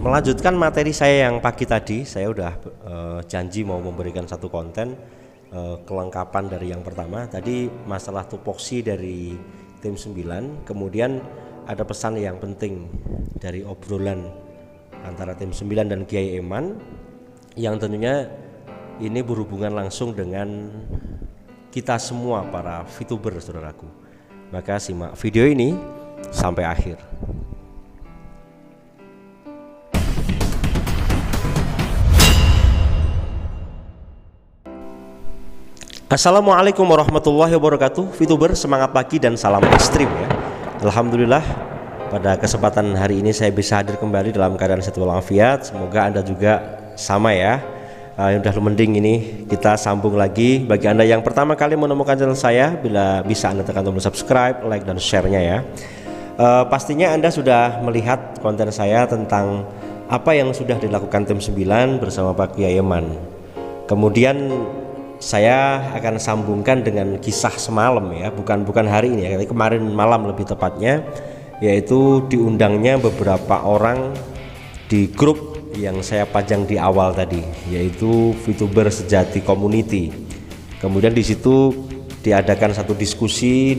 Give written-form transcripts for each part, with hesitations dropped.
Melanjutkan materi saya yang pagi tadi, saya udah janji mau memberikan satu konten kelengkapan dari yang pertama. Tadi masalah tupoksi dari tim 9, kemudian ada pesan yang penting dari obrolan antara tim 9 dan Kiai Eman yang tentunya ini berhubungan langsung dengan kita semua para VTuber, saudaraku. Maka simak video ini sampai akhir. Assalamualaikum warahmatullahi wabarakatuh. VTuber, semangat pagi dan salam ekstrim ya. Alhamdulillah pada kesempatan hari ini saya bisa hadir kembali dalam keadaan sehat walafiat. Semoga Anda juga sama ya. Yang udah mending ini kita sambung lagi. Bagi Anda yang pertama kali menemukan channel saya, bila bisa Anda tekan tombol subscribe, like dan share-nya ya. Pastinya Anda sudah melihat konten saya tentang apa yang sudah dilakukan tim 9 bersama Pak Kiai Eman. Kemudian saya akan sambungkan dengan kisah semalam ya, bukan hari ini ya, kemarin malam lebih tepatnya, yaitu diundangnya beberapa orang di grup yang saya pajang di awal tadi, yaitu VTuber Sejati Community. Kemudian di situ diadakan satu diskusi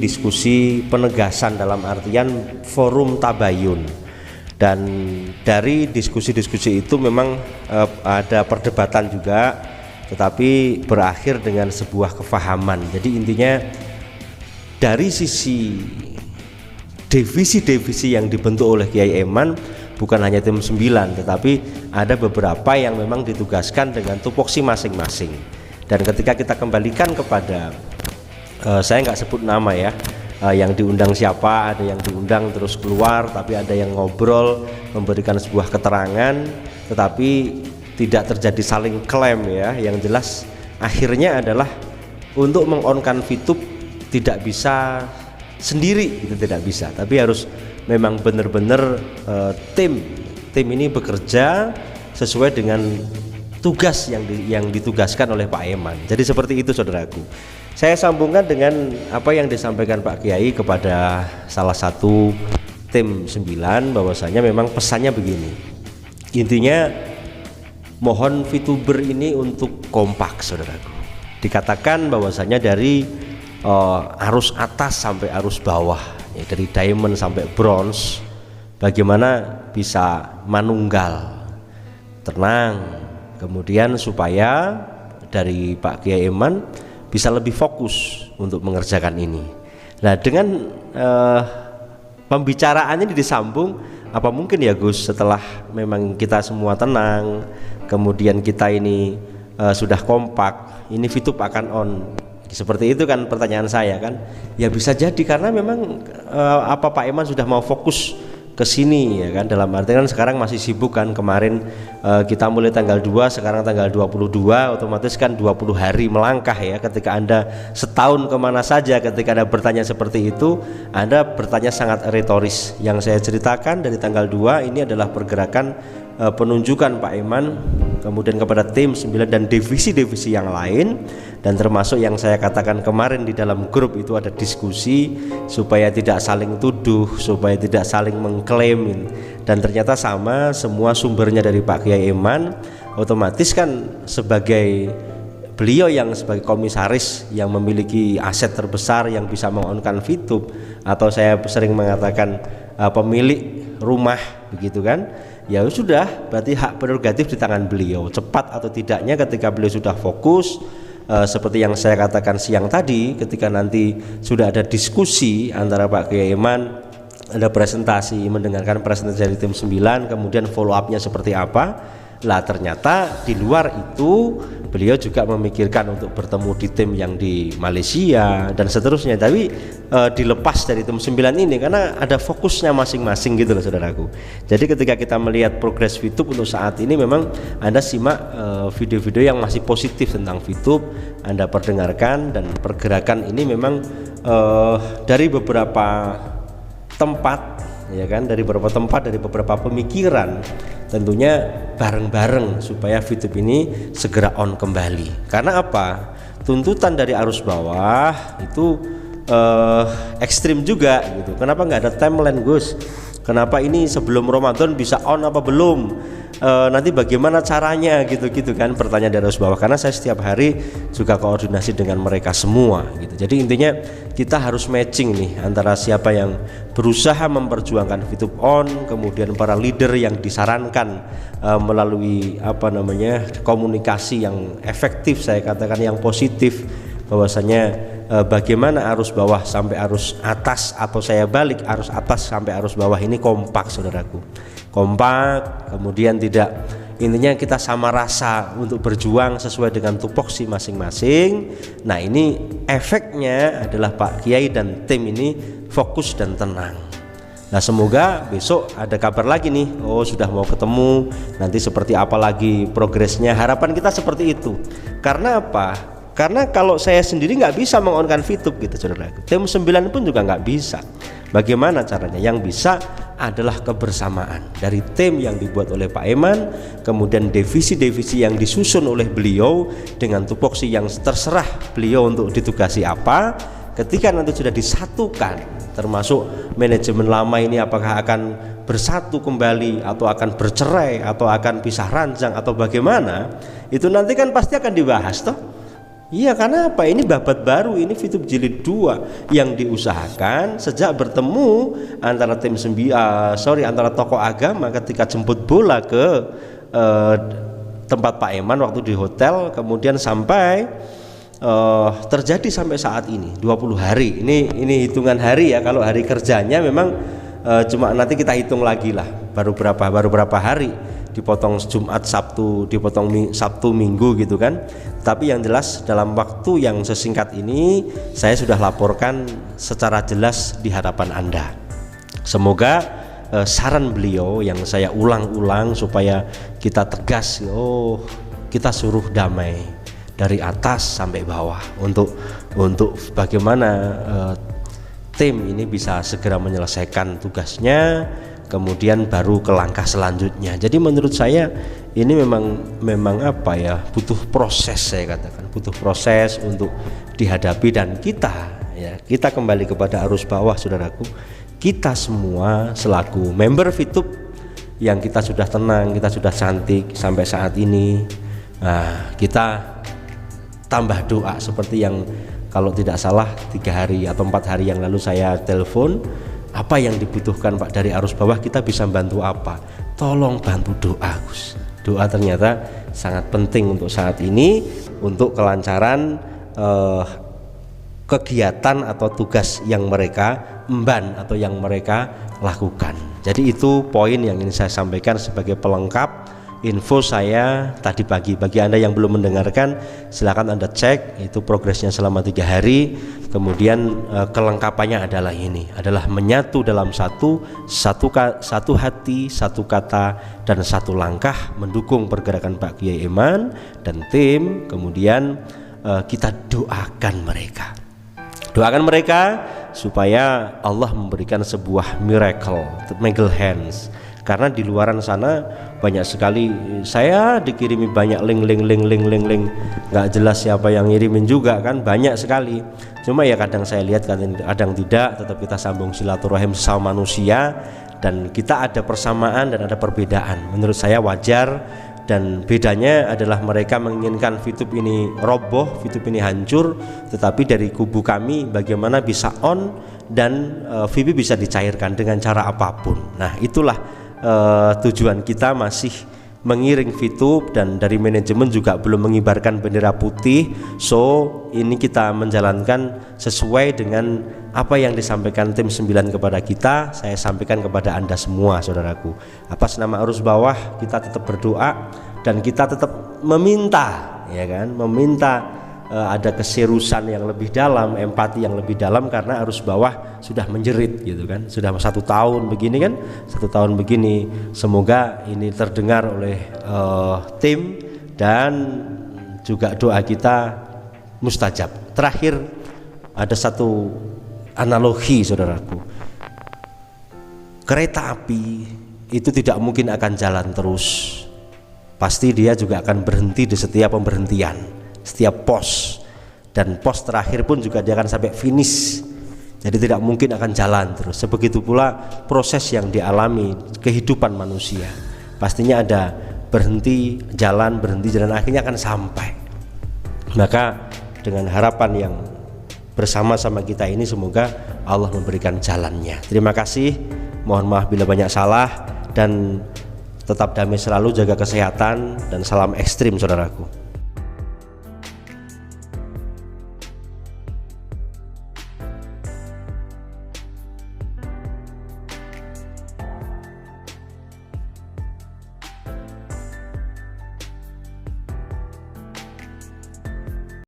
penegasan dalam artian forum tabayun. Dan dari diskusi-diskusi itu memang ada perdebatan juga, tetapi berakhir dengan sebuah kefahaman. Jadi intinya dari sisi divisi-divisi yang dibentuk oleh Kiai Eman bukan hanya tim 9, tetapi ada beberapa yang memang ditugaskan dengan tupoksi masing-masing. Dan ketika kita kembalikan kepada saya nggak sebut nama ya, yang diundang siapa, ada yang diundang terus keluar, tapi ada yang ngobrol memberikan sebuah keterangan, tetapi tidak terjadi saling klaim ya. Yang jelas akhirnya adalah untuk mengonkan VTube tidak bisa sendiri, itu tidak bisa, tapi harus memang benar-benar tim ini bekerja sesuai dengan tugas yang ditugaskan oleh Pak Eman. Jadi seperti itu saudaraku. Saya sambungkan dengan apa yang disampaikan Pak Kiai kepada salah satu tim 9, bahwasanya memang pesannya begini. Intinya mohon VTuber ini untuk kompak saudaraku. Dikatakan bahwasanya dari arus atas sampai arus bawah ya, dari diamond sampai bronze, bagaimana bisa manunggal, tenang, kemudian supaya dari Pak Kiai Eman bisa lebih fokus untuk mengerjakan ini. Nah dengan pembicaraan ini disambung, apa mungkin ya Gus setelah memang kita semua tenang, kemudian kita ini sudah kompak, ini VTube akan on, seperti itu kan pertanyaan saya kan. Ya bisa jadi karena memang Pak Eman sudah mau fokus ke sini ya kan, dalam artian kan sekarang masih sibuk kan. Kemarin kita mulai tanggal 2, sekarang tanggal 22, otomatis kan 20 hari melangkah ya. Ketika Anda setahun kemana saja, ketika Anda bertanya seperti itu, Anda bertanya sangat retoris. Yang saya ceritakan dari tanggal 2 ini adalah pergerakan penunjukan Pak Eman kemudian kepada tim 9 dan divisi-divisi yang lain, dan termasuk yang saya katakan kemarin di dalam grup itu ada diskusi supaya tidak saling tuduh, supaya tidak saling mengklaim, dan ternyata sama semua sumbernya dari Pak Kiai Eman. Otomatis kan sebagai beliau yang sebagai komisaris yang memiliki aset terbesar yang bisa mengonkan VTube, atau saya sering mengatakan pemilik rumah begitu kan, ya sudah berarti hak prerogatif di tangan beliau. Cepat atau tidaknya ketika beliau sudah fokus, seperti yang saya katakan siang tadi, ketika nanti sudah ada diskusi antara Pak Kiai Eman, ada presentasi, mendengarkan presentasi dari tim 9, kemudian follow up-nya seperti apa. Lah ternyata di luar itu beliau juga memikirkan untuk bertemu di tim yang di Malaysia dan seterusnya, tapi dilepas dari tim 9 ini karena ada fokusnya masing-masing gitu loh saudaraku. Jadi ketika kita melihat progres VTube untuk saat ini, memang Anda simak video-video yang masih positif tentang VTube, Anda perdengarkan, dan pergerakan ini memang dari beberapa tempat ya kan, dari beberapa tempat, dari beberapa pemikiran, tentunya bareng-bareng supaya VTube ini segera on kembali. Karena apa? Tuntutan dari arus bawah itu ekstrim juga gitu. Kenapa nggak ada timeline Gus? kenapa ini sebelum Ramadan bisa on apa belum, nanti bagaimana caranya gitu-gitu kan, pertanyaan dari arus bawah. Karena saya setiap hari juga koordinasi dengan mereka semua gitu. Jadi intinya kita harus matching nih antara siapa yang berusaha memperjuangkan VTube on, kemudian para leader yang disarankan melalui komunikasi yang efektif, saya katakan yang positif, bahwasanya bagaimana arus bawah sampai arus atas, atau saya balik, arus atas sampai arus bawah ini kompak, saudaraku, kompak, kemudian tidak, intinya kita sama rasa untuk berjuang sesuai dengan tupoksi masing-masing. Nah ini efeknya adalah Pak Kiai dan tim ini fokus dan tenang. Nah semoga besok ada kabar lagi nih, sudah mau ketemu, nanti seperti apa lagi progresnya, harapan kita seperti itu. Karena apa? Karena kalau saya sendiri nggak bisa mengonkan VTube gitu, saudara. Tim 9 pun juga nggak bisa. Bagaimana caranya? Yang bisa adalah kebersamaan dari tim yang dibuat oleh Pak Eman, kemudian divisi-divisi yang disusun oleh beliau dengan tupoksi yang terserah beliau untuk ditugasi apa. Ketika nanti sudah disatukan, termasuk manajemen lama ini apakah akan bersatu kembali atau akan bercerai atau akan pisah ranjang atau bagaimana, itu nanti kan pasti akan dibahas toh. Iya, karena apa? Ini babat baru, ini VTube jilid 2 yang diusahakan sejak bertemu antara antara tokoh agama ketika jemput bola ke tempat Pak Eman waktu di hotel, kemudian sampai terjadi sampai saat ini 20 hari. Ini hitungan hari ya, kalau hari kerjanya memang cuma nanti kita hitung lagi lah, baru berapa hari, dipotong Jumat, Sabtu, dipotong Sabtu, Minggu gitu kan. Tapi yang jelas dalam waktu yang sesingkat ini saya sudah laporkan secara jelas di hadapan Anda. Semoga saran beliau yang saya ulang-ulang supaya kita tegas, kita suruh damai dari atas sampai bawah untuk bagaimana tim ini bisa segera menyelesaikan tugasnya, kemudian baru ke langkah selanjutnya. Jadi menurut saya ini memang butuh proses, saya katakan butuh proses untuk dihadapi. Dan kita kembali kepada arus bawah, saudaraku, kita semua selaku member VTube yang kita sudah tenang, kita sudah cantik sampai saat ini, kita tambah doa seperti yang kalau tidak salah 3 hari atau 4 hari yang lalu saya telepon, apa yang dibutuhkan Pak dari arus bawah, kita bisa bantu apa, tolong bantu doa, Gus. Doa ternyata sangat penting untuk saat ini, untuk kelancaran kegiatan atau tugas yang mereka emban atau yang mereka lakukan. Jadi itu poin yang ingin saya sampaikan sebagai pelengkap info saya tadi pagi. Bagi Anda yang belum mendengarkan, silakan Anda cek itu progresnya selama 3 hari. Kemudian kelengkapannya adalah menyatu dalam satu hati, satu kata, dan satu langkah mendukung pergerakan Pak Kiai Eman dan tim. Kemudian kita doakan mereka supaya Allah memberikan sebuah miracle hands. Karena di luaran sana banyak sekali, saya dikirimi banyak link nggak jelas siapa yang ngirimin juga kan, banyak sekali. Cuma ya kadang saya lihat, kadang tidak. Tetap kita sambung silaturahim sama manusia, dan kita ada persamaan dan ada perbedaan. Menurut saya wajar, dan bedanya adalah mereka menginginkan VTube ini roboh, VTube ini hancur, tetapi dari kubu kami bagaimana bisa on dan VP bisa dicairkan dengan cara apapun. Nah itulah tujuan kita, masih mengiring VTube, dan dari manajemen juga belum mengibarkan bendera putih. So ini kita menjalankan sesuai dengan apa yang disampaikan tim 9 kepada kita, saya sampaikan kepada Anda semua, saudaraku. Atas nama arus bawah kita tetap berdoa dan kita tetap meminta, ya kan, ada keseriusan yang lebih dalam, empati yang lebih dalam, karena arus bawah sudah menjerit gitu kan, sudah 1 tahun begini kan, 1 tahun begini. Semoga ini terdengar oleh tim, dan juga doa kita mustajab. Terakhir ada satu analogi, saudaraku. Kereta api itu tidak mungkin akan jalan terus, pasti dia juga akan berhenti di setiap pemberhentian, setiap pos, dan pos terakhir pun juga dia akan sampai finish. Jadi tidak mungkin akan jalan terus. Sebegitu pula proses yang dialami kehidupan manusia. Pastinya ada berhenti jalan, akhirnya akan sampai. Maka dengan harapan yang bersama-sama kita ini, semoga Allah memberikan jalannya. Terima kasih. Mohon maaf bila banyak salah, dan tetap damai selalu, jaga kesehatan, dan salam ekstrim saudaraku.